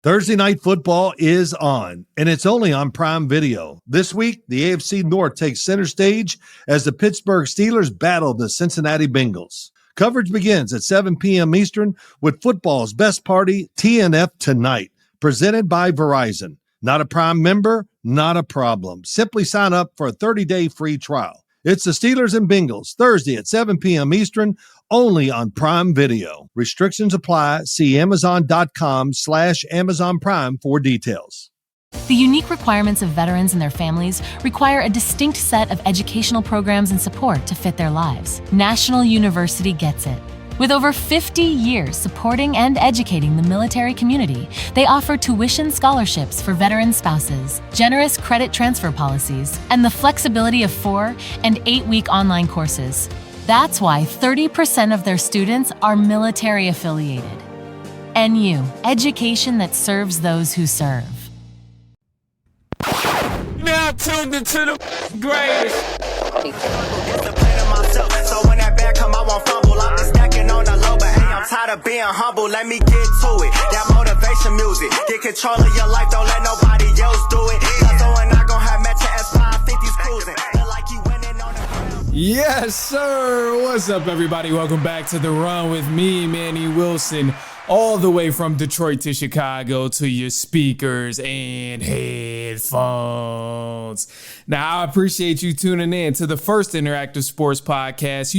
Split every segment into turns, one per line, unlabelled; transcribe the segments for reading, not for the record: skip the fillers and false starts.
Thursday Night Football is on, and it's only on Prime Video. This week, the AFC North takes center stage as the Pittsburgh Steelers battle the Cincinnati Bengals. Coverage begins at 7 p.m. Eastern with football's best party, TNF Tonight, presented by Verizon. Not a Prime member? Not a problem. Simply sign up for a 30-day free trial. It's the Steelers and Bengals, Thursday at 7 p.m. Eastern, only on Prime Video. Restrictions apply. See Amazon.com/Amazon Prime for details.
The unique requirements of veterans and their families require a distinct set of educational programs and support to fit their lives. National University gets it. With over 50 years supporting and educating the military community, they offer tuition scholarships for veteran spouses, generous credit transfer policies, and the flexibility of 4- and 8-week online courses. That's why 30% of their students are military affiliated. NU, education that serves those who serve.
Now tuned into the greatest.
So when that bag come, I won't fumble. I'm just stacking on the low, but hey, I'm tired of being humble. Let me get to it. That motivation music. Get control of your life, don't let nobody else do it. Cause when I gon' have matching S550s cruising. Feel like you winning on the ground.
Yes, sir. What's up, everybody? Welcome back to The Run with me, Manny Wilson. All the way from Detroit to Chicago to your speakers and headphones. Now, I appreciate you tuning in to the first interactive sports podcast,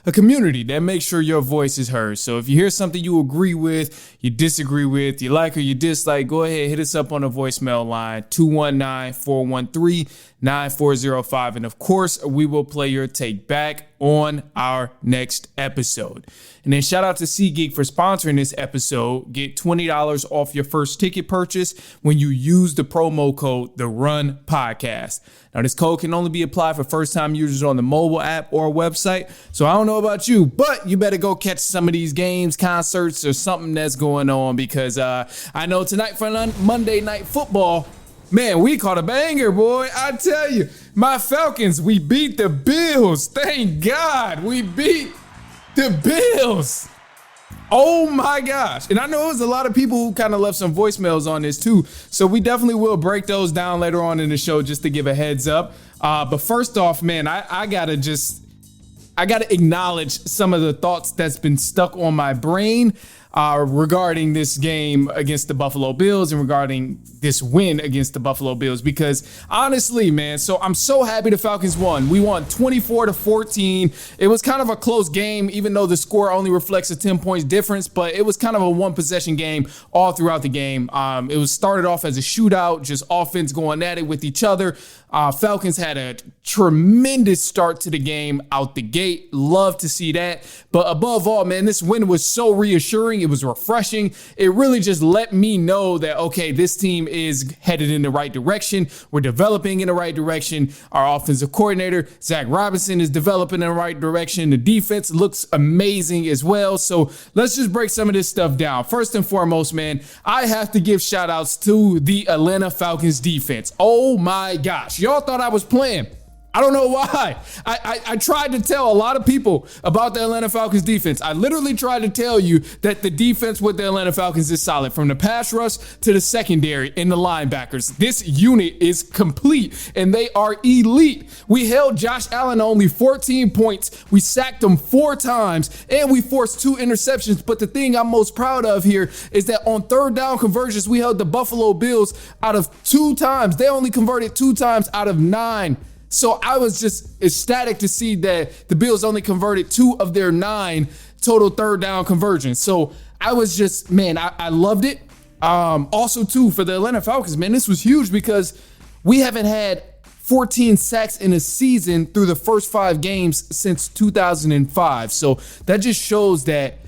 a community that makes sure your voice is heard. So if you hear something you agree with, you disagree with, you like or you dislike, go ahead, hit us up on the voicemail line, 219-413-9405. And of course, we will play your take back on our next episode. And then shout out to SeatGeek for sponsoring this episode. Get $20 off your first ticket purchase when you use the promo code The Run Podcast. Now, this code can only be applied for first-time users on the mobile app or website. So I don't know about you, but you better go catch some of these games, concerts, or something that's going on because I know tonight for Monday Night Football, man, we caught a banger, boy. I tell you, my Falcons, we beat the Bills. Thank God we beat the Bills. Oh my gosh. And I know there's a lot of people who kind of left some voicemails on this too. So we definitely will break those down later on in the show just to give a heads up. But first off, man, I gotta acknowledge some of the thoughts that's been stuck on my brain regarding this game against the Buffalo Bills and regarding this win against the Buffalo Bills, because honestly, man, so I'm so happy the Falcons won. We won 24-14. It was kind of a close game, even though the score only reflects a 10 points difference, but it was kind of a one possession game all throughout the game. It was started off as a shootout, just offense going at it with each other. Falcons had a tremendous start to the game out the gate. Love to see that. But above all, man, this win was so reassuring. It was refreshing. It really just let me know that, okay, this team is headed in the right direction. We're developing in the right direction. Our offensive coordinator, Zach Robinson, is developing in the right direction. The defense looks amazing as well. So let's just break some of this stuff down. First and foremost, man, I have to give shout outs to the Atlanta Falcons defense. Oh my gosh. Y'all thought I was playing. I don't know why. I tried to tell a lot of people about the Atlanta Falcons defense. I literally tried to tell you that the defense with the Atlanta Falcons is solid, from the pass rush to the secondary and the linebackers. This unit is complete and they are elite. We held Josh Allen to only 14 points. We sacked him 4 times and we forced 2 interceptions. But the thing I'm most proud of here is that on third down conversions, we held the Buffalo Bills out of 2 times. They only converted 2 times out of 9. So I was just ecstatic to see that the Bills only converted 2 of their 9 total third down conversions. So I was just, man, I loved it. Also, too, for the Atlanta Falcons, man, this was huge because we haven't had 14 sacks in a season through the first 5 games since 2005. So that just shows that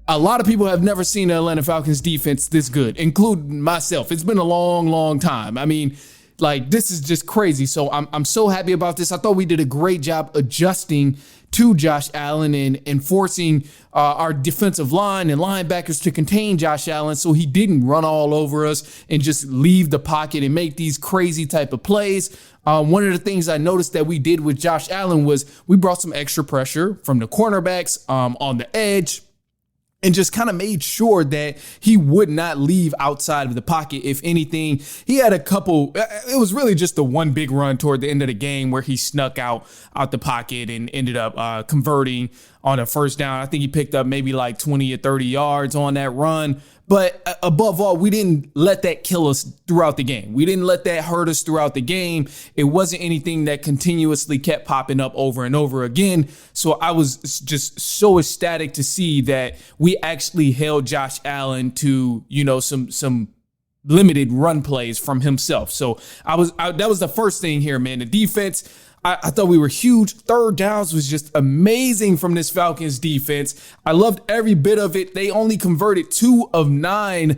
a lot of people have never seen the Atlanta Falcons defense this good, including myself. It's been a long, long time. I mean, like, this is just crazy. So I'm so happy about this. I thought we did a great job adjusting to Josh Allen and forcing our defensive line and linebackers to contain Josh Allen so he didn't run all over us and just leave the pocket and make these crazy type of plays. One of the things I noticed that we did with Josh Allen was we brought some extra pressure from the cornerbacks on the edge. and just kind of made sure that he would not leave outside of the pocket. If anything, he had a couple, it was really just the one big run toward the end of the game where he snuck out the pocket and ended up converting on a first down. I think he picked up maybe like 20 or 30 yards on that run. But above all, we didn't let that kill us throughout the game. We didn't let that hurt us throughout the game. It wasn't anything that continuously kept popping up over and over again. So I was just so ecstatic to see that we actually held Josh Allen to, some limited run plays from himself. So that was the first thing here, man. The defense, I thought we were huge. Third downs was just amazing from this Falcons defense. I loved every bit of it. They only converted 2 of 9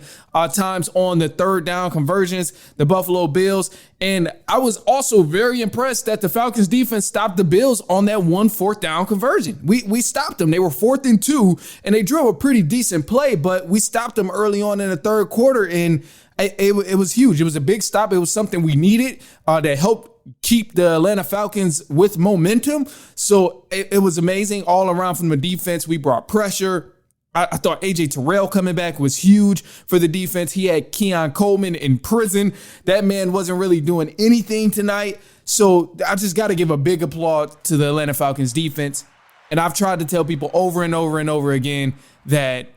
times on the third down conversions, the Buffalo Bills. And I was also very impressed that the Falcons defense stopped the Bills on that 1 4th down conversion. We stopped them. They were 4th and 2, and they drove a pretty decent play, but we stopped them early on in the third quarter, and it was huge. It was a big stop. It was something we needed that helped keep the Atlanta Falcons with momentum. So it was amazing all around from the defense. We brought pressure. I thought AJ Terrell coming back was huge for the defense. He had Keon Coleman in prison. That man wasn't really doing anything tonight. So I just got to give a big applause to the Atlanta Falcons defense. And I've tried to tell people over and over and over again that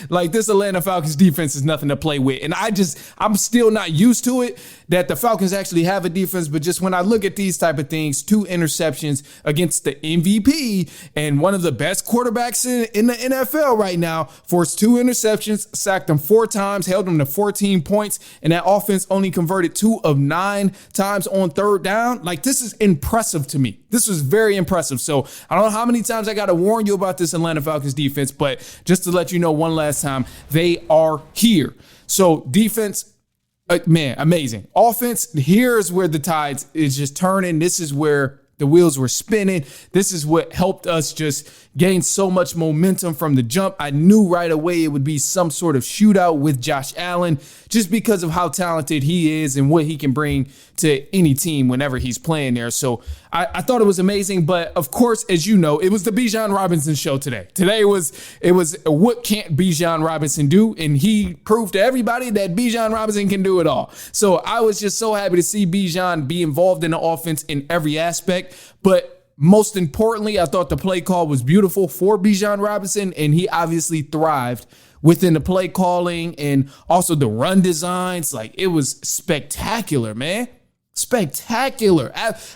like this Atlanta Falcons defense is nothing to play with. And I'm still not used to it that the Falcons actually have a defense. But just when I look at these type of things, 2 interceptions against the MVP and one of the best quarterbacks in the NFL right now, forced 2 interceptions, sacked them 4 times, held them to 14 points. And that offense only converted 2 of 9 times on third down. Like, this is impressive to me. This was very impressive. So I don't know how many times I got to warn you about this Atlanta Falcons defense, but just to let you know one last time, they are here. So defense, man, amazing. Offense, here's where the tides is just turning. This is where the wheels were spinning. This is what helped us just gain so much momentum from the jump. I knew right away it would be some sort of shootout with Josh Allen just because of how talented he is and what he can bring to any team whenever he's playing there. So I thought it was amazing. But of course, as you know, it was the Bijan Robinson show today. Today was what can't Bijan Robinson do? And he proved to everybody that Bijan Robinson can do it all. So I was just so happy to see Bijan be involved in the offense in every aspect. But most importantly, I thought the play call was beautiful for Bijan Robinson, and he obviously thrived within the play calling and also the run designs. Like, it was spectacular, man. Spectacular.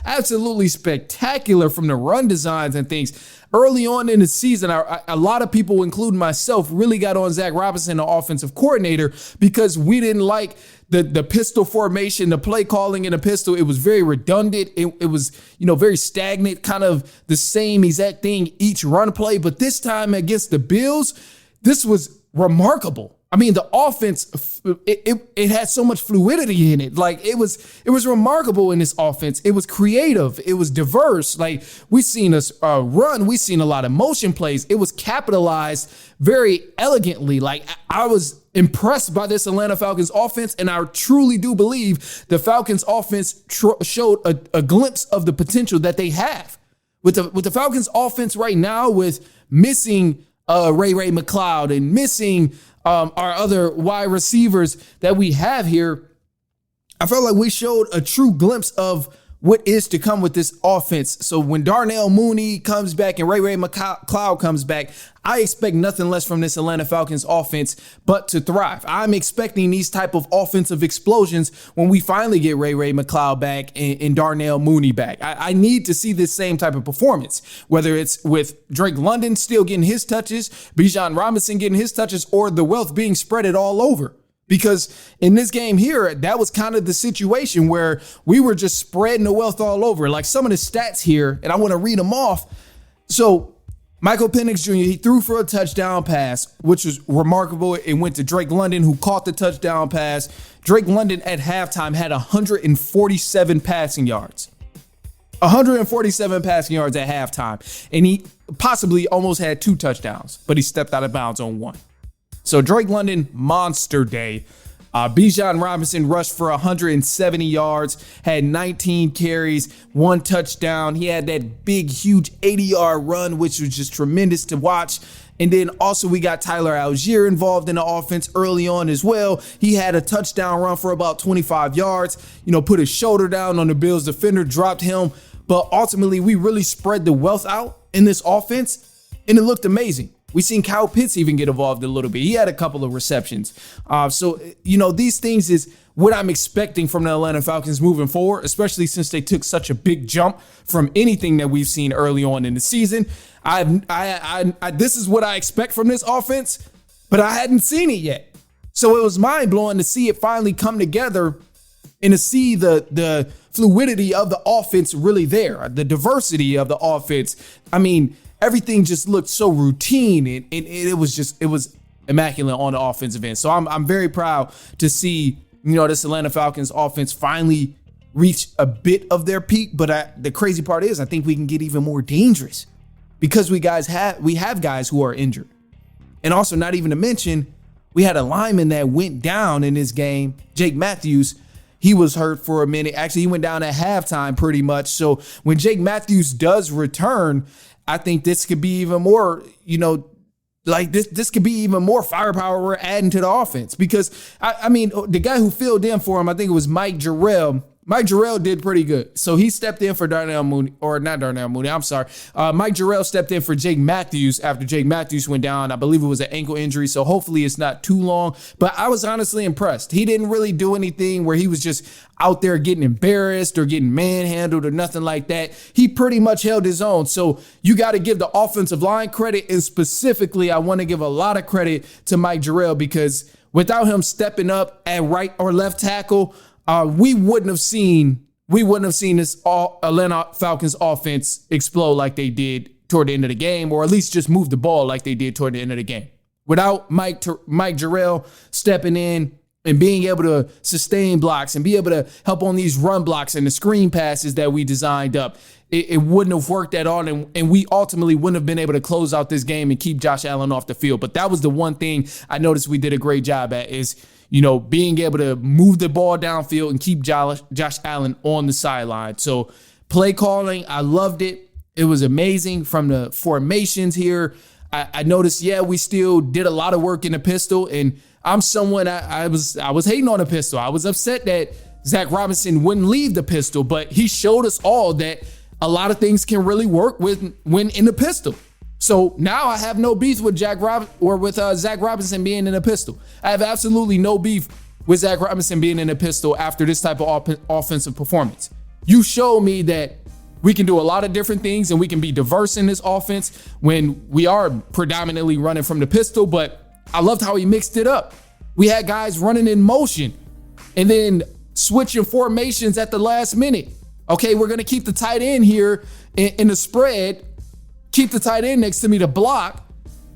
Absolutely spectacular from the run designs and things. Early on in the season, a lot of people, including myself, really got on Zach Robinson, the offensive coordinator, because we didn't like the pistol formation, the play calling in a pistol. It was very redundant. It was, very stagnant, kind of the same exact thing each run play. But this time against the Bills, this was remarkable. I mean, the offense, it had so much fluidity in it. Like, it was remarkable in this offense. It was creative. It was diverse. Like, we seen us run. We seen a lot of motion plays. It was capitalized very elegantly. Like, I was impressed by this Atlanta Falcons offense, and I truly do believe the Falcons offense showed a glimpse of the potential that they have. With the Falcons offense right now, with missing Ray McCloud and missing our other wide receivers that we have here, I felt like we showed a true glimpse of what is to come with this offense. So when Darnell Mooney comes back and Ray McCloud comes back, I expect nothing less from this Atlanta Falcons offense but to thrive. I'm expecting these type of offensive explosions when we finally get Ray McCloud back and Darnell Mooney back. I need to see this same type of performance, whether it's with Drake London still getting his touches, Bijan Robinson getting his touches, or the wealth being spread it all over. Because in this game here, that was kind of the situation where we were just spreading the wealth all over. Like, some of the stats here, and I want to read them off. So Michael Penix Jr., he threw for a touchdown pass, which was remarkable. It went to Drake London, who caught the touchdown pass. Drake London at halftime had 147 passing yards. 147 passing yards at halftime. And he possibly almost had 2 touchdowns, but he stepped out of bounds on 1. So Drake London, monster day. Bijan Robinson rushed for 170 yards, had 19 carries, 1 touchdown. He had that big, huge 80-yard run, which was just tremendous to watch. And then also we got Tyler Algier involved in the offense early on as well. He had a touchdown run for about 25 yards, put his shoulder down on the Bills defender, dropped him. But ultimately, we really spread the wealth out in this offense, and it looked amazing. We seen Kyle Pitts even get involved a little bit. He had a couple of receptions. So these things is what I'm expecting from the Atlanta Falcons moving forward, especially since they took such a big jump from anything that we've seen early on in the season. This is what I expect from this offense, but I hadn't seen it yet. So it was mind blowing to see it finally come together and to see the fluidity of the offense really there, the diversity of the offense. I mean, everything just looked so routine, and it was immaculate on the offensive end. So I'm very proud to see this Atlanta Falcons offense finally reach a bit of their peak. But the crazy part is, I think we can get even more dangerous because we have guys who are injured, and also not even to mention we had a lineman that went down in this game, Jake Matthews. He was hurt for a minute. Actually, he went down at halftime pretty much. So when Jake Matthews does return, I think this could be even more, this could be even more firepower we're adding to the offense. Because, the guy who filled in for him, I think it was Mike Jarrell. Mike Jarrell did pretty good. So he stepped in for Darnell Mooney, or not Darnell Mooney, I'm sorry. Mike Jarrell stepped in for Jake Matthews after Jake Matthews went down. I believe it was an ankle injury, so hopefully it's not too long. But I was honestly impressed. He didn't really do anything where he was just out there getting embarrassed or getting manhandled or nothing like that. He pretty much held his own. So you got to give the offensive line credit, and specifically, I want to give a lot of credit to Mike Jarrell, because without him stepping up at right or left tackle, we wouldn't have seen this Atlanta Falcons offense explode like they did toward the end of the game, or at least just move the ball like they did toward the end of the game. Without Mike Jarrell stepping in and being able to sustain blocks and be able to help on these run blocks and the screen passes that we designed up, it wouldn't have worked at all, and we ultimately wouldn't have been able to close out this game and keep Josh Allen off the field. But that was the one thing I noticed we did a great job at, is being able to move the ball downfield and keep Josh Allen on the sideline. So play calling, I loved it. It was amazing from the formations here. I noticed, we still did a lot of work in the pistol, and I'm someone, I was hating on the pistol. I was upset that Zach Robinson wouldn't leave the pistol, but he showed us all that a lot of things can really work when in the pistol. So now I have no beef with Zach Robinson being in a pistol. I have absolutely no beef with Zach Robinson being in a pistol after this type of offensive performance. You show me that we can do a lot of different things and we can be diverse in this offense when we are predominantly running from the pistol, but I loved how he mixed it up. We had guys running in motion and then switching formations at the last minute. Okay, we're going to keep the tight end here in the spread. Keep the tight end next to me to block.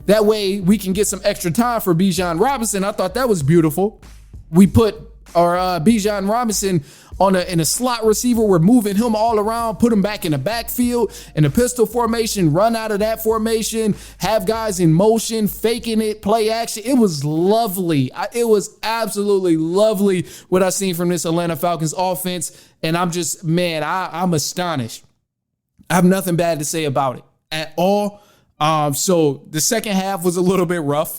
That way we can get some extra time for Bijan Robinson. I thought that was beautiful. We put our Bijan Robinson in a slot receiver. We're moving him all around, put him back in the backfield in a pistol formation, run out of that formation, have guys in motion, faking it, play action. It was lovely. It was absolutely lovely what I seen from this Atlanta Falcons offense. And I'm just, I'm astonished. I have nothing bad to say about it at all. So the second half was a little bit rough.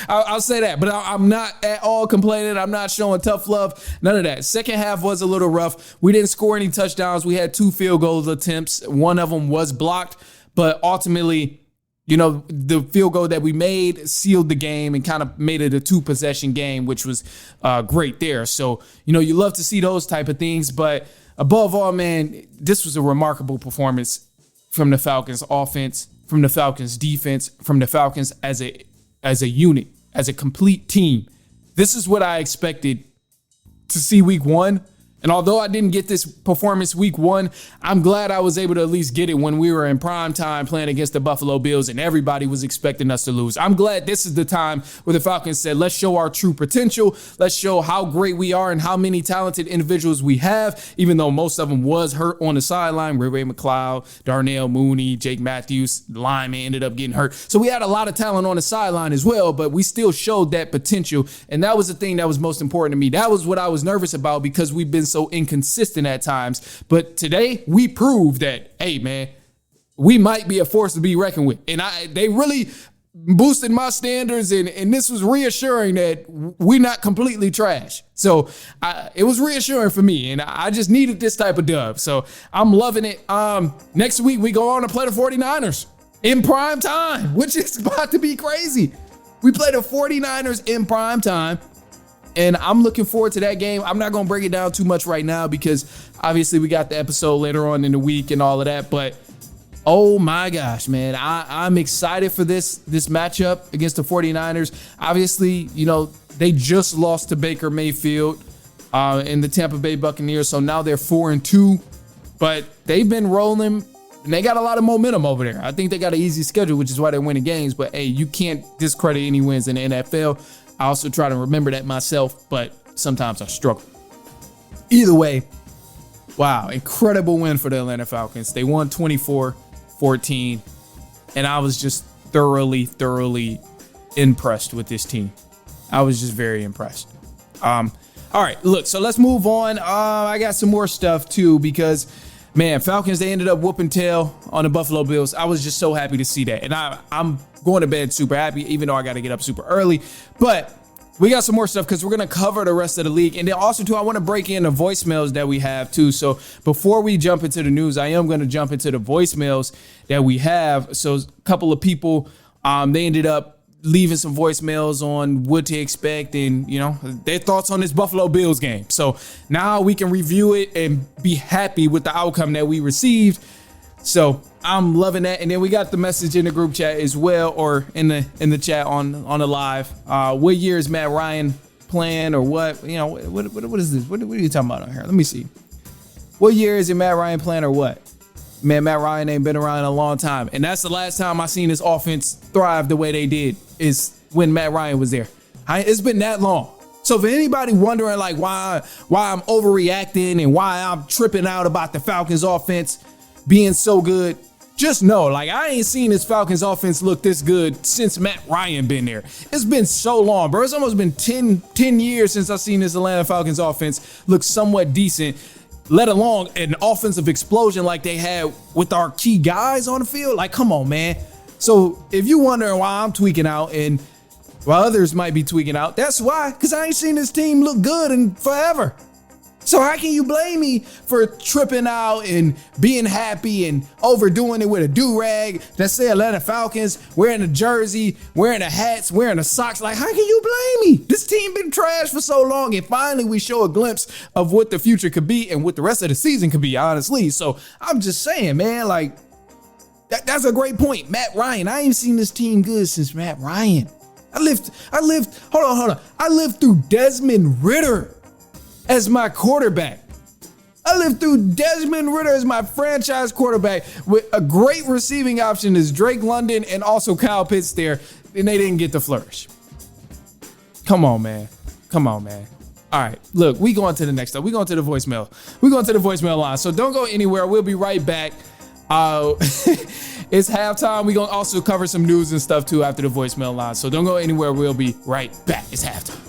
I'll say that, but I'm not at all complaining. I'm not showing tough love. None of that. Second half was a little rough. We didn't score any touchdowns. We had 2 field goal attempts. One of them was blocked, but ultimately, the field goal that we made sealed the game and kind of made it a 2-possession game, which was great there. So, you love to see those type of things, but above all, man, this was a remarkable performance from the Falcons offense, from the Falcons defense, from the Falcons as a unit, as a complete team. This is what I expected to see week 1, And although I didn't get this performance week 1, I'm glad I was able to at least get it when we were in prime time playing against the Buffalo Bills and everybody was expecting us to lose. I'm glad this is the time where the Falcons said, let's show our true potential. Let's show how great we are and how many talented individuals we have, even though most of them was hurt on the sideline. Ray McLeod, Darnell Mooney, Jake Matthews, lineman ended up getting hurt. So we had a lot of talent on the sideline as well, but we still showed that potential. And that was the thing that was most important to me. That was what I was nervous about because we've been so inconsistent at times. But today we proved that, hey man, we might be a force to be reckoned with. And they really boosted my standards, and this was reassuring that we're not completely trash. So it was reassuring for me, and I just needed this type of dub. So I'm loving it. Next week we go on to play the 49ers in prime time, which is about to be crazy. We play the 49ers in prime time. And I'm looking forward to that game. I'm not going to break it down too much right now because obviously we got the episode later on in the week and all of that. But oh my gosh, man, I'm excited for this matchup against the 49ers. Obviously, you know, they just lost to Baker Mayfield in the Tampa Bay Buccaneers. So now they're 4-2, but they've been rolling and they got a lot of momentum over there. I think they got an easy schedule, which is why they're winning games. But hey, you can't discredit any wins in the NFL. I also try to remember that myself, but sometimes I struggle. Either way, wow, incredible win for the Atlanta Falcons. They won 24-14, and I was just thoroughly impressed with this team. I was just very impressed. All right, look, so let's move on. I got some more stuff too because, man, Falcons, they ended up whooping tail on the Buffalo Bills. I was just so happy to see that, and I'm going to bed super happy, even though I got to get up super early. But we got some more stuff because we're going to cover the rest of the league. And then also, too, I want to break in the voicemails that we have, too. So before we jump into the news, I am going to jump into the voicemails that we have. So a couple of people, they ended up leaving some voicemails on what to expect and, you know, their thoughts on this Buffalo Bills game. So now we can review it and be happy with the outcome that we received. So I'm loving that. And then we got the message in the group chat as well, or in the chat on the live. What year is Matt Ryan playing, or what? You know, what is this? What are you talking about on here? Let me see. What year is it Matt Ryan playing, or what? Man, Matt Ryan ain't been around in a long time. And that's the last time I seen this offense thrive the way they did, is when Matt Ryan was there. It's been that long. So for anybody wondering like why I'm overreacting and why I'm tripping out about the Falcons offense being so good, just know, like, I ain't seen this Falcons offense look this good since Matt Ryan been there. It's been so long, bro. It's almost been 10 years since I've seen this Atlanta Falcons offense look somewhat decent, let alone an offensive explosion like they had with our key guys on the field. Like, come on, man. So if you wondering why I'm tweaking out and while others might be tweaking out, that's why, because I ain't seen this team look good in forever. So how can you blame me for tripping out and being happy and overdoing it with a do-rag that say Atlanta Falcons, wearing a jersey, wearing the hats, wearing the socks? Like, how can you blame me? This team been trash for so long, and finally we show a glimpse of what the future could be and what the rest of the season could be, honestly. So I'm just saying, man, like, that's a great point. Matt Ryan, I ain't seen this team good since Matt Ryan. I lived through Desmond Ridder as my quarterback. I lived through Desmond Ridder as my franchise quarterback with a great receiving option as Drake London and also Kyle Pitts there, and they didn't get to flourish. Come on, man. All right, look, we going to the next stuff. We going to the voicemail. We going to the voicemail line. So don't go anywhere. We'll be right back. It's halftime. We're going to also cover some news and stuff too after the voicemail line. So don't go anywhere. We'll be right back. It's halftime.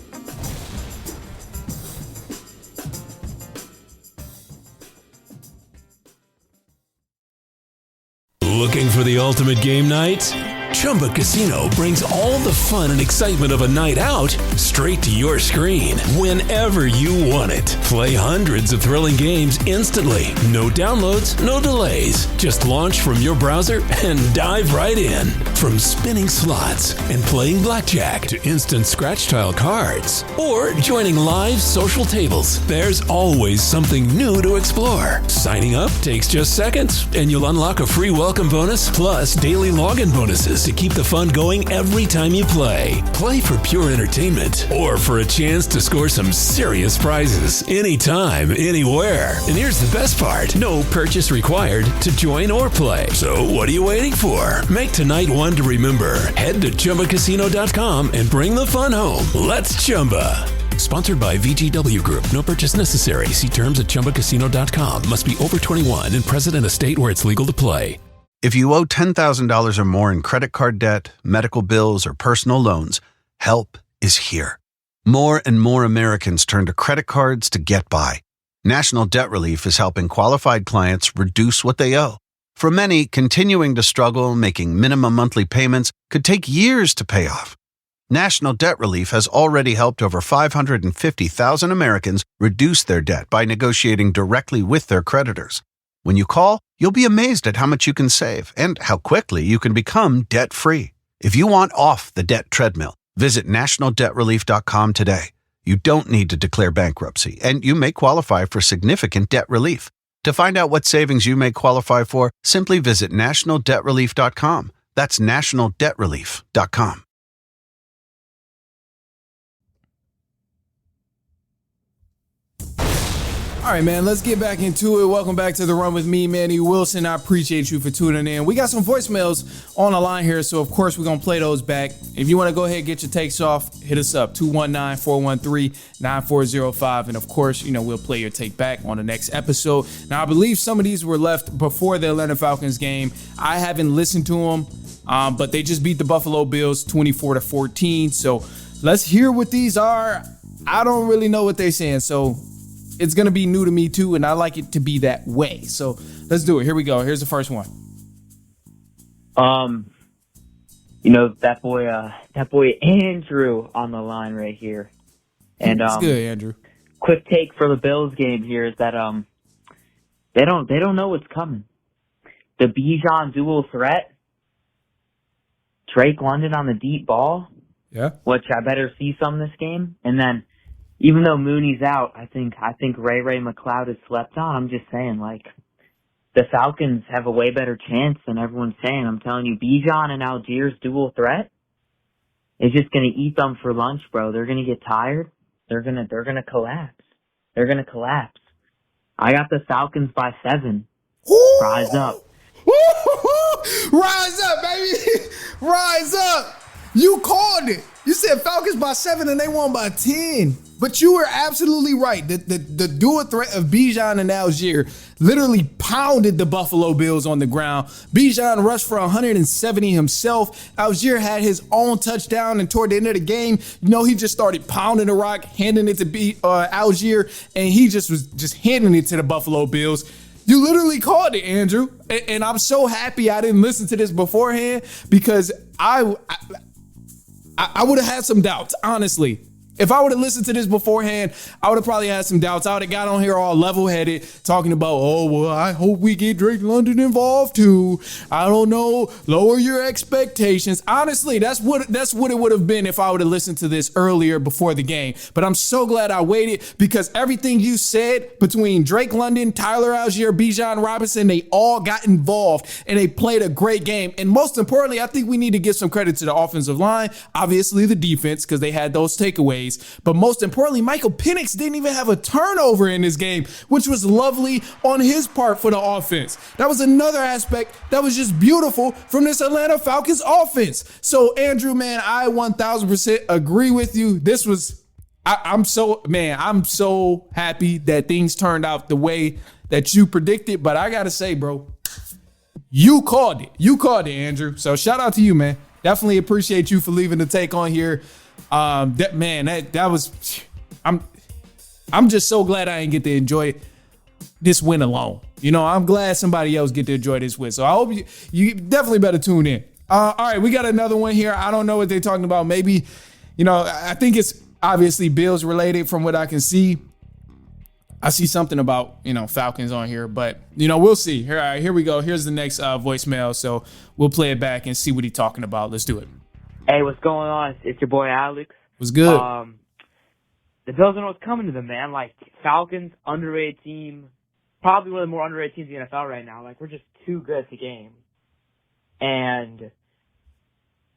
Looking for the ultimate game night? Chumba Casino brings all the fun and excitement of a night out straight to your screen whenever you want it. Play hundreds of thrilling games instantly. No downloads, no delays. Just launch from your browser and dive right in. From spinning slots and playing blackjack to instant scratch-tile cards or joining live social tables, there's always something new to explore. Signing up takes just seconds and you'll unlock a free welcome bonus plus daily login bonuses. videos to keep the fun going every time you play. Play for pure entertainment or for a chance to score some serious prizes anytime, anywhere. And here's the best part. No purchase required to join or play. So what are you waiting for? Make tonight one to remember. Head to ChumbaCasino.com and bring the fun home. Let's Chumba. Sponsored by VGW Group. No purchase necessary. See terms at ChumbaCasino.com. Must be over 21 and present in a state where it's legal to play.
If you owe $10,000 or more in credit card debt, medical bills, or personal loans, help is here. More and more Americans turn to credit cards to get by. National Debt Relief is helping qualified clients reduce what they owe. For many, continuing to struggle making minimum monthly payments could take years to pay off. National Debt Relief has already helped over 550,000 Americans reduce their debt by negotiating directly with their creditors. When you call, you'll be amazed at how much you can save and how quickly you can become debt-free. If you want off the debt treadmill, visit nationaldebtrelief.com today. You don't need to declare bankruptcy, and you may qualify for significant debt relief. To find out what savings you may qualify for, simply visit nationaldebtrelief.com. That's nationaldebtrelief.com.
All right, man, let's get back into it. Welcome back to The Run with me, Manny Wilson. I appreciate you for tuning in. We got some voicemails on the line here, so of course we're going to play those back. If you want to go ahead and get your takes off, hit us up, 219-413-9405. And of course, we'll play your take back on the next episode. Now, I believe some of these were left before the Atlanta Falcons game. I haven't listened to them, but they just beat the Buffalo Bills 24-14. So let's hear what these are. I don't really know what they're saying, so it's going to be new to me too, and I like it to be that way. So let's do it. Here we go. Here's the first one.
That boy Andrew on the line right here. And
it's good, Andrew.
Quick take for the Bills game here is that they don't know what's coming. The Bijan dual threat, Drake London on the deep ball.
Yeah.
Which I better see some this game. And then even though Mooney's out, I think Ray McLeod is slept on. I'm just saying, the Falcons have a way better chance than everyone's saying. I'm telling you, Bijan and Algiers dual threat is just going to eat them for lunch, bro. They're going to get tired. They're going to collapse. They're going to collapse. I got the Falcons by 7.
Woo!
Rise up.
Rise up, baby. Rise up. You called it. You said Falcons by 7 and they won by 10. But you were absolutely right. The dual threat of Bijan and Algier literally pounded the Buffalo Bills on the ground. Bijan rushed for 170 himself. Algier had his own touchdown, and toward the end of the game, he just started pounding the rock, handing it to Algier, and he just was just handing it to the Buffalo Bills. You literally called it, Andrew. And I'm so happy I didn't listen to this beforehand, because I would have had some doubts, honestly. If I would have listened to this beforehand, I would have probably had some doubts. I would have got on here all level-headed, talking about, I hope we get Drake London involved too. I don't know. Lower your expectations. Honestly, that's what it would have been if I would have listened to this earlier before the game. But I'm so glad I waited, because everything you said between Drake London, Tyler Algier, Bijan Robinson, they all got involved and they played a great game. And most importantly, I think we need to give some credit to the offensive line, obviously the defense, because they had those takeaways. But most importantly, Michael Penix didn't even have a turnover in this game, which was lovely on his part for the offense. That was another aspect that was just beautiful from this Atlanta Falcons offense. So, Andrew, man, I 1000% agree with you. This was, I'm so happy that things turned out the way that you predicted. But I got to say, bro, you called it. You called it, Andrew. So shout out to you, man. Definitely appreciate you for leaving the take on here. I'm just so glad I didn't get to enjoy this win alone. I'm glad somebody else get to enjoy this win. So I hope you definitely better tune in. All right, we got another one here. I don't know what they're talking about. Maybe, I think it's obviously Bills related from what I can see. I see something about, Falcons on here, but, we'll see. All right, here we go. Here's the next voicemail. So we'll play it back and see what he's talking about. Let's do it.
Hey, what's going on? It's your boy Alex.
What's good?
The Bills don't know what's coming to them, man. Falcons, underrated team, probably one of the more underrated teams in the NFL right now. We're just too good at the game. And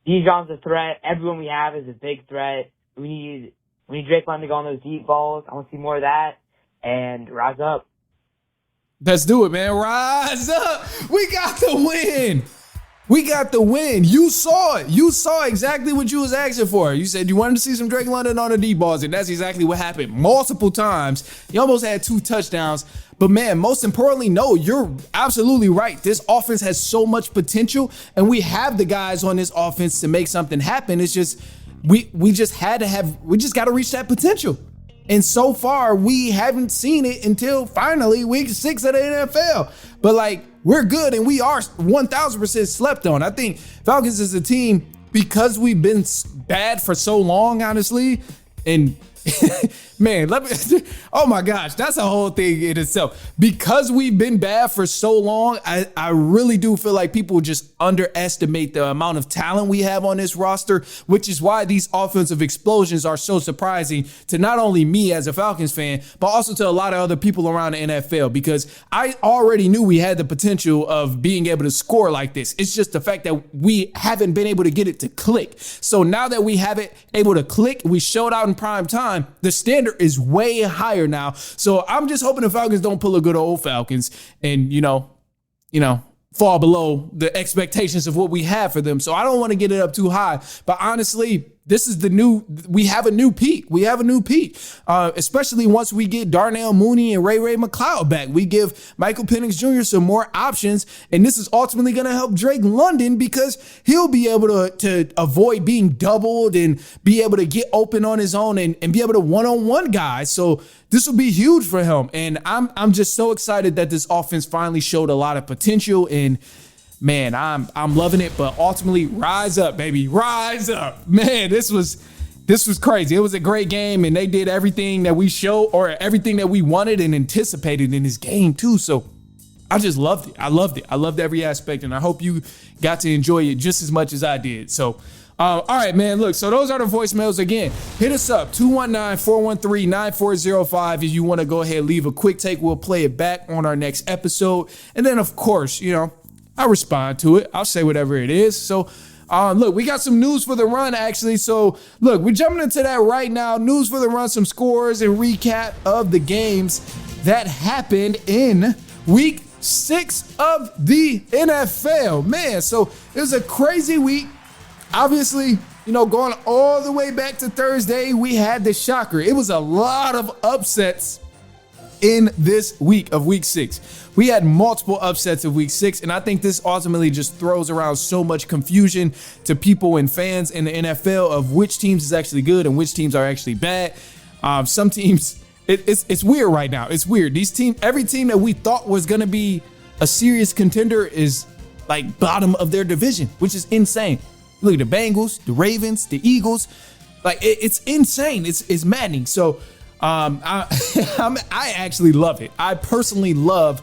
Dijon's a threat. Everyone we have is a big threat. We need Drake London to go on those deep balls. I want to see more of that. And rise up.
Let's do it, man. Rise up. We got the win. We got the win. You saw it. You saw exactly what you was asking for. You said you wanted to see some Drake London on the deep balls, and that's exactly what happened multiple times. He almost had 2 touchdowns. But man, most importantly, no, you're absolutely right. This offense has so much potential, and we have the guys on this offense to make something happen. It's just we just got to reach that potential. And so far, we haven't seen it until finally week 6 of the NFL. But like, we're good, and we are 1,000% slept on. I think Falcons is a team, because we've been bad for so long, honestly, and man, oh my gosh, that's a whole thing in itself. Because we've been bad for so long, I really do feel like people just underestimate the amount of talent we have on this roster, which is why these offensive explosions are so surprising to not only me as a Falcons fan, but also to a lot of other people around the NFL, because I already knew we had the potential of being able to score like this. It's just the fact that we haven't been able to get it to click. So now that we have it able to click, we showed out in prime time, the standard is way higher now. So I'm just hoping the Falcons don't pull a good old Falcons and, you know, fall below the expectations of what we have for them. So I don't want to get it up too high. But honestly, this is we have a new peak. We have a new peak, especially once we get Darnell Mooney and Ray McCloud back. We give Michael Penix Jr. some more options, and this is ultimately going to help Drake London because he'll be able to avoid being doubled and be able to get open on his own and be able to one-on-one guys. So this will be huge for him, and I'm just so excited that this offense finally showed a lot of potential. And man, I'm loving it, but ultimately, rise up, baby, rise up. Man, this was crazy. It was a great game, and they did everything that we showed or everything that we wanted and anticipated in this game too. So I just loved it. I loved it. I loved every aspect, and I hope you got to enjoy it just as much as I did. So, all right, man, look, so those are the voicemails. Again, hit us up, 219-413-9405 if you want to go ahead and leave a quick take. We'll play it back on our next episode. And then, of course, I respond to it. I'll say whatever it is. So, look, we got some news for the run, actually. So, look, we're jumping into that right now. News for the run, some scores and recap of the games that happened in week 6 of the NFL. Man, so it was a crazy week. Obviously, going all the way back to Thursday, we had the shocker. It was a lot of upsets in this week of week 6. We had multiple upsets of week 6, and I think this ultimately just throws around so much confusion to people and fans in the NFL of which teams is actually good and which teams are actually bad. Some teams, it's weird right now. It's weird. These teams, every team that we thought was going to be a serious contender is like bottom of their division, which is insane. Look at the Bengals, the Ravens, the Eagles. Like it's insane. It's maddening. So I actually love it. I personally love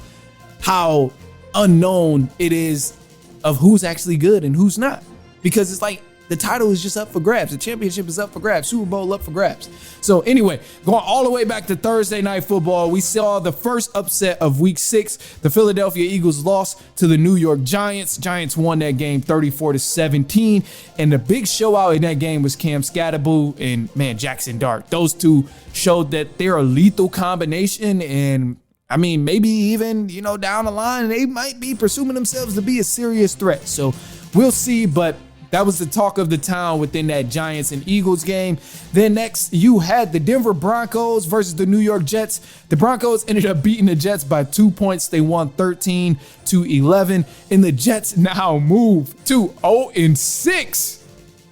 how unknown it is of who's actually good and who's not, because it's like the title is just up for grabs. The championship is up for grabs. Super Bowl up for grabs. So anyway, going all the way back to Thursday Night Football, we saw the first upset of week 6. The Philadelphia Eagles lost to the New York Giants. Giants won that game 34-17. And the big show out in that game was Cam Scatterboo and, man, Jackson Dart. Those two showed that they're a lethal combination, and I mean, maybe even, down the line, they might be pursuing themselves to be a serious threat. So we'll see, but that was the talk of the town within that Giants and Eagles game. Then next, you had the Denver Broncos versus the New York Jets. The Broncos ended up beating the Jets by 2 points. They won 13-11, and the Jets now move to 0-6.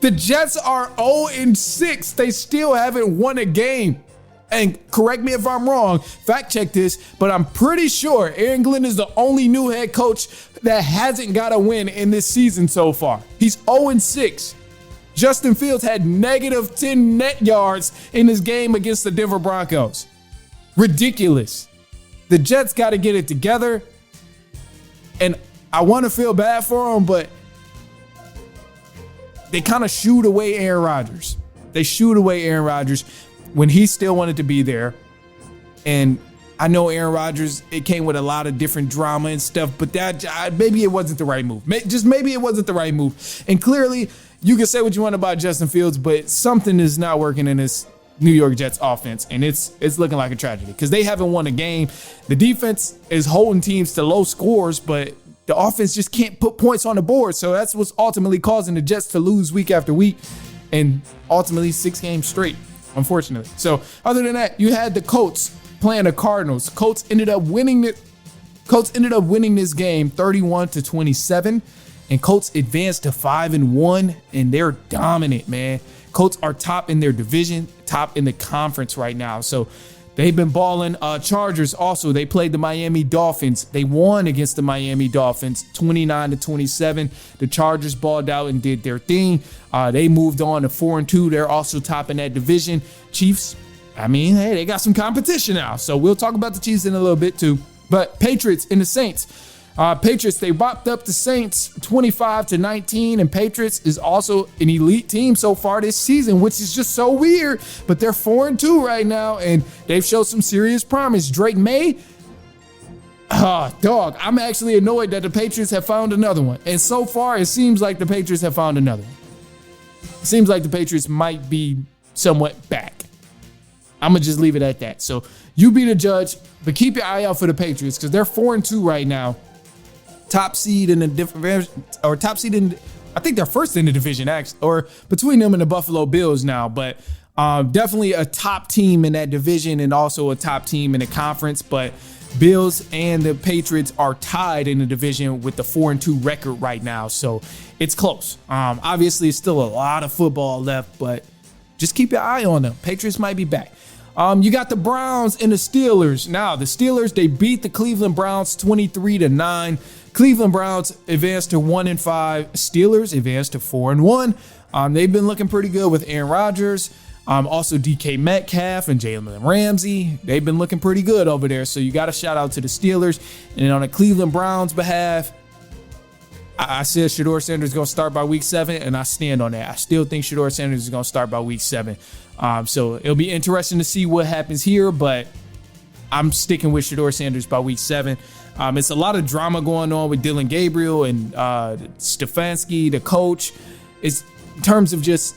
The Jets are 0-6. They still haven't won a game. And correct me if I'm wrong, fact check this, but I'm pretty sure Aaron Glenn is the only new head coach that hasn't got a win in this season so far. He's 0-6. Justin Fields had -10 net yards in his game against the Denver Broncos. Ridiculous. The Jets got to get it together. And I want to feel bad for them, but they kind of shooed away Aaron Rodgers. They shooed away Aaron Rodgers when he still wanted to be there. And I know Aaron Rodgers, it came with a lot of different drama and stuff, but that maybe it wasn't the right move. Just maybe it wasn't the right move. And clearly, you can say what you want about Justin Fields, but something is not working in this New York Jets offense, and it's looking like a tragedy because they haven't won a game. The defense is holding teams to low scores, but the offense just can't put points on the board. So that's what's ultimately causing the Jets to lose week after week, and ultimately 6 games straight, unfortunately. So other than that, you had the Colts playing the Cardinals. Colts ended up winning this game 31-27, and Colts advanced to 5-1, and they're dominant, man. Colts are top in their division, top in the conference right now. So they've been balling. Chargers also, they played the Miami Dolphins. They won against the Miami Dolphins 29-27. The Chargers balled out and did their thing. They moved on to 4-2. They're also top in that division. Chiefs, I mean, hey, they got some competition now. So we'll talk about the Chiefs in a little bit too. But Patriots and the Saints. Patriots, they bopped up the Saints 25-19, and Patriots is also an elite team so far this season, which is just so weird. But they're 4-2 right now, and they've showed some serious promise. Drake May, dog, I'm actually annoyed that the Patriots have found another one. And so far, it seems like the Patriots have found another one. It seems like the Patriots might be somewhat back. I'm going to just leave it at that. So you be the judge, but keep your eye out for the Patriots because they're 4-2 right now. Top seed in the different, or top seed in, I think they're first in the division, actually, or between them and the Buffalo Bills now. But definitely a top team in that division and also a top team in the conference. But Bills and the Patriots are tied in the division with the 4-2 record right now. So it's close. Obviously, it's still a lot of football left, but just keep your eye on them. Patriots might be back. You got the Browns and the Steelers. Now, the Steelers, they beat the Cleveland Browns 23-9. Cleveland Browns advanced to 1-5. Steelers advanced to 4-1. They've been looking pretty good with Aaron Rodgers. Also DK Metcalf and Jalen Ramsey. They've been looking pretty good over there. So you got to shout out to the Steelers. And on the Cleveland Browns behalf, I said Shedeur Sanders is going to start by week 7, and I stand on that. I still think Shedeur Sanders is going to start by week 7. So it'll be interesting to see what happens here, but I'm sticking with Shedeur Sanders by week 7. It's a lot of drama going on with Dylan Gabriel and Stefanski, the coach. It's in terms of just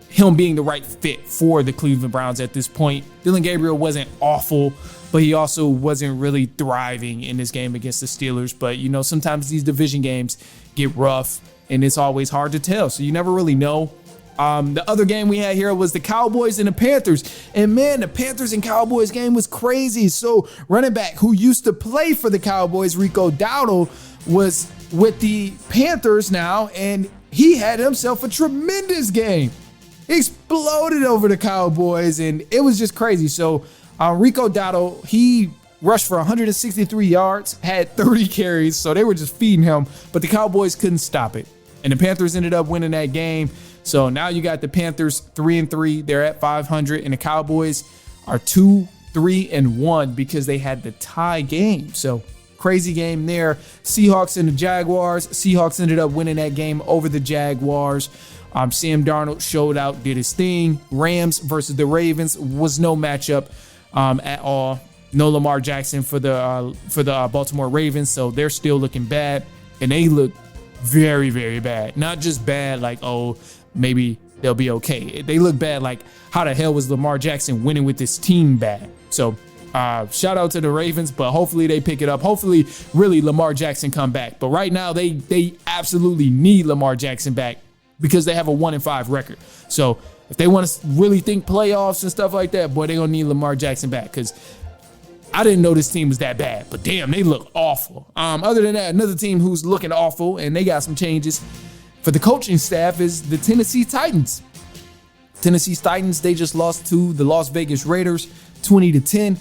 him being the right fit for the Cleveland Browns at this point. Dylan Gabriel wasn't awful, but he also wasn't really thriving in this game against the Steelers. But, you know, sometimes these division games get rough, and it's always hard to tell. So you never really know. The other game we had here was the Cowboys and the Panthers. And, man, the Panthers and Cowboys game was crazy. So running back who used to play for the Cowboys, Rico Dowdle, was with the Panthers now, and he had himself a tremendous game. He exploded over the Cowboys, and it was just crazy. So Rico Dowdle, he rushed for 163 yards, had 30 carries, so they were just feeding him, but the Cowboys couldn't stop it. And the Panthers ended up winning that game. So now you got the Panthers 3-3. They're at 500, and the Cowboys are 2-3-1 because they had the tie game. So crazy game there. Seahawks and the Jaguars. Seahawks ended up winning that game over the Jaguars. Sam Darnold showed out, did his thing. Rams versus the Ravens was no matchup at all. No Lamar Jackson for the Baltimore Ravens, so they're still looking bad, and they look very, very bad. Not just bad like, oh, maybe they'll be okay. They look bad like, how the hell was Lamar Jackson winning with this team bad? So shout out to the Ravens, but hopefully they pick it up. Hopefully, really, Lamar Jackson come back. But right now, they absolutely need Lamar Jackson back because they have a 1-5 record. So if they want to really think playoffs and stuff like that, boy, they're going to need Lamar Jackson back because I didn't know this team was that bad, but damn, they look awful. Other than that, another team who's looking awful, and they got some changes for the coaching staff, is the Tennessee Titans. Tennessee Titans, they just lost to the Las Vegas Raiders 20-10.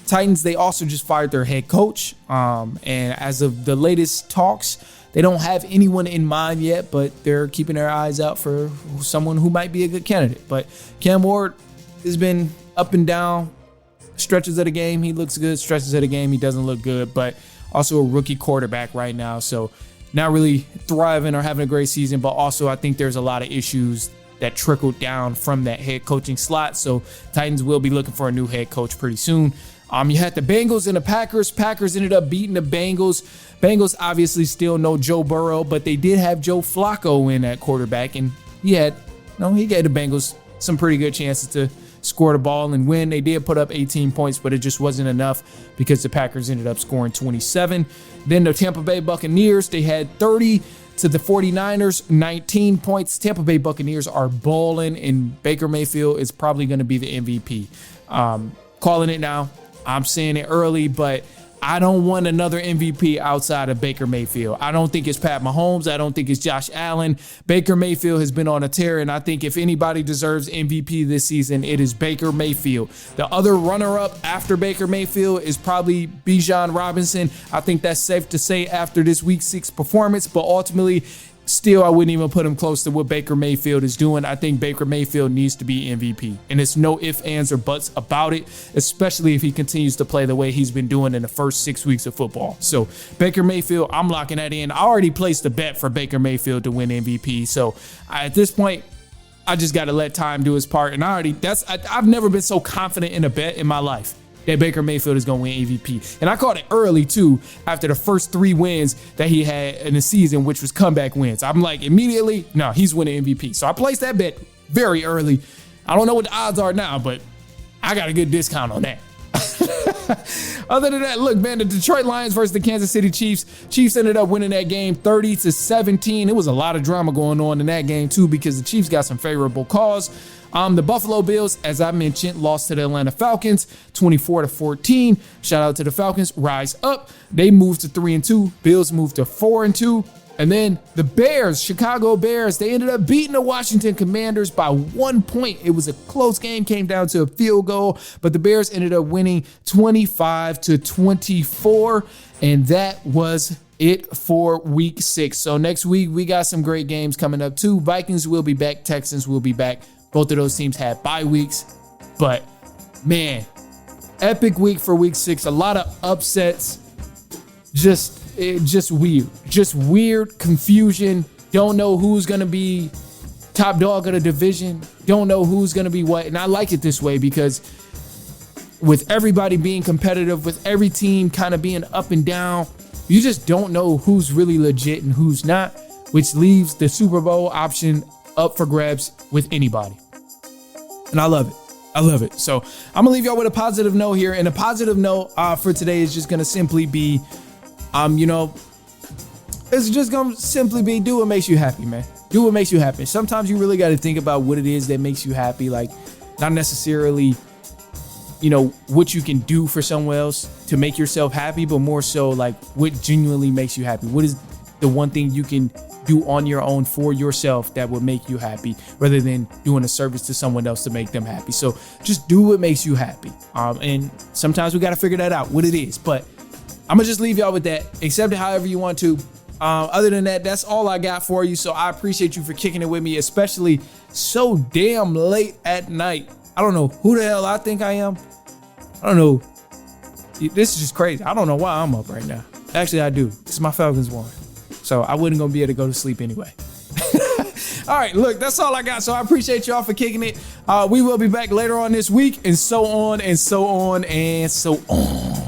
Titans, they also just fired their head coach. And as of the latest talks, they don't have anyone in mind yet, but they're keeping their eyes out for someone who might be a good candidate. But Cam Ward has been up and down. Stretches of the game, he looks good. Stretches of the game, he doesn't look good. But also a rookie quarterback right now. So not really thriving or having a great season. But also I think there's a lot of issues that trickled down from that head coaching slot. So Titans will be looking for a new head coach pretty soon. You had the Bengals and the Packers. Packers ended up beating the Bengals. Bengals obviously still no Joe Burrow, but they did have Joe Flacco in at quarterback. And he gave the Bengals some pretty good chances to score the ball and win. They did put up 18 points, but it just wasn't enough because the Packers ended up scoring 27. Then the Tampa Bay Buccaneers, they had 30 to the 49ers, 19 points. Tampa Bay Buccaneers are balling, and Baker Mayfield is probably going to be the MVP. Calling it now. I'm saying it early, but I don't want another MVP outside of Baker Mayfield. I don't think it's Pat Mahomes. I don't think it's Josh Allen. Baker Mayfield has been on a tear, and I think if anybody deserves MVP this season, it is Baker Mayfield. The other runner-up after Baker Mayfield is probably Bijan Robinson. I think that's safe to say after this Week 6 performance, but ultimately, still, I wouldn't even put him close to what Baker Mayfield is doing. I think Baker Mayfield needs to be MVP. And it's no ifs, ands, or buts about it, especially if he continues to play the way he's been doing in the first 6 weeks of football. So Baker Mayfield, I'm locking that in. I already placed a bet for Baker Mayfield to win MVP. So at this point, I just got to let time do his part. And I've never been so confident in a bet in my life that Baker Mayfield is going to win MVP. And I called it early, too, after the first 3 wins that he had in the season, which was comeback wins. I'm like, immediately, no, he's winning MVP. So I placed that bet very early. I don't know what the odds are now, but I got a good discount on that. Other than that, look, man, the Detroit Lions versus the Kansas City Chiefs. Chiefs ended up winning that game 30-17. It was a lot of drama going on in that game, too, because the Chiefs got some favorable calls. The Buffalo Bills, as I mentioned, lost to the Atlanta Falcons 24-14. Shout out to the Falcons. Rise up. They moved to 3-2. Bills moved to 4-2. And then the Bears, Chicago Bears, they ended up beating the Washington Commanders by 1 point. It was a close game, came down to a field goal, but the Bears ended up winning 25-24. And that was it for Week 6. So next week, we got some great games coming up too. Vikings will be back. Texans will be back. Both of those teams had bye weeks, but man, epic week for Week 6. A lot of upsets. Just weird confusion. Don't know who's going to be top dog of the division. Don't know who's going to be what. And I like it this way because with everybody being competitive, with every team kind of being up and down, you just don't know who's really legit and who's not, which leaves the Super Bowl option up for grabs with anybody. And I love it. I love it. So I'm going to leave y'all with a positive note here. And a positive note for today is just going to simply be, it's just going to simply be do what makes you happy, man. Do what makes you happy. Sometimes you really got to think about what it is that makes you happy. Like, not necessarily, what you can do for someone else to make yourself happy, but more so like what genuinely makes you happy. What is the one thing you can do on your own for yourself that would make you happy rather than doing a service to someone else to make them happy. So just do what makes you happy. And sometimes we got to figure that out, what it is. But I'm going to just leave y'all with that. Accept it however you want to. Other than that, that's all I got for you. So I appreciate you for kicking it with me, especially so damn late at night. I don't know who the hell I think I am. I don't know. This is just crazy. I don't know why I'm up right now. Actually, I do. It's my Falcons won. So I wasn't going to be able to go to sleep anyway. All right, look, that's all I got. So I appreciate y'all for kicking it. We will be back later on this week and so on and so on and so on.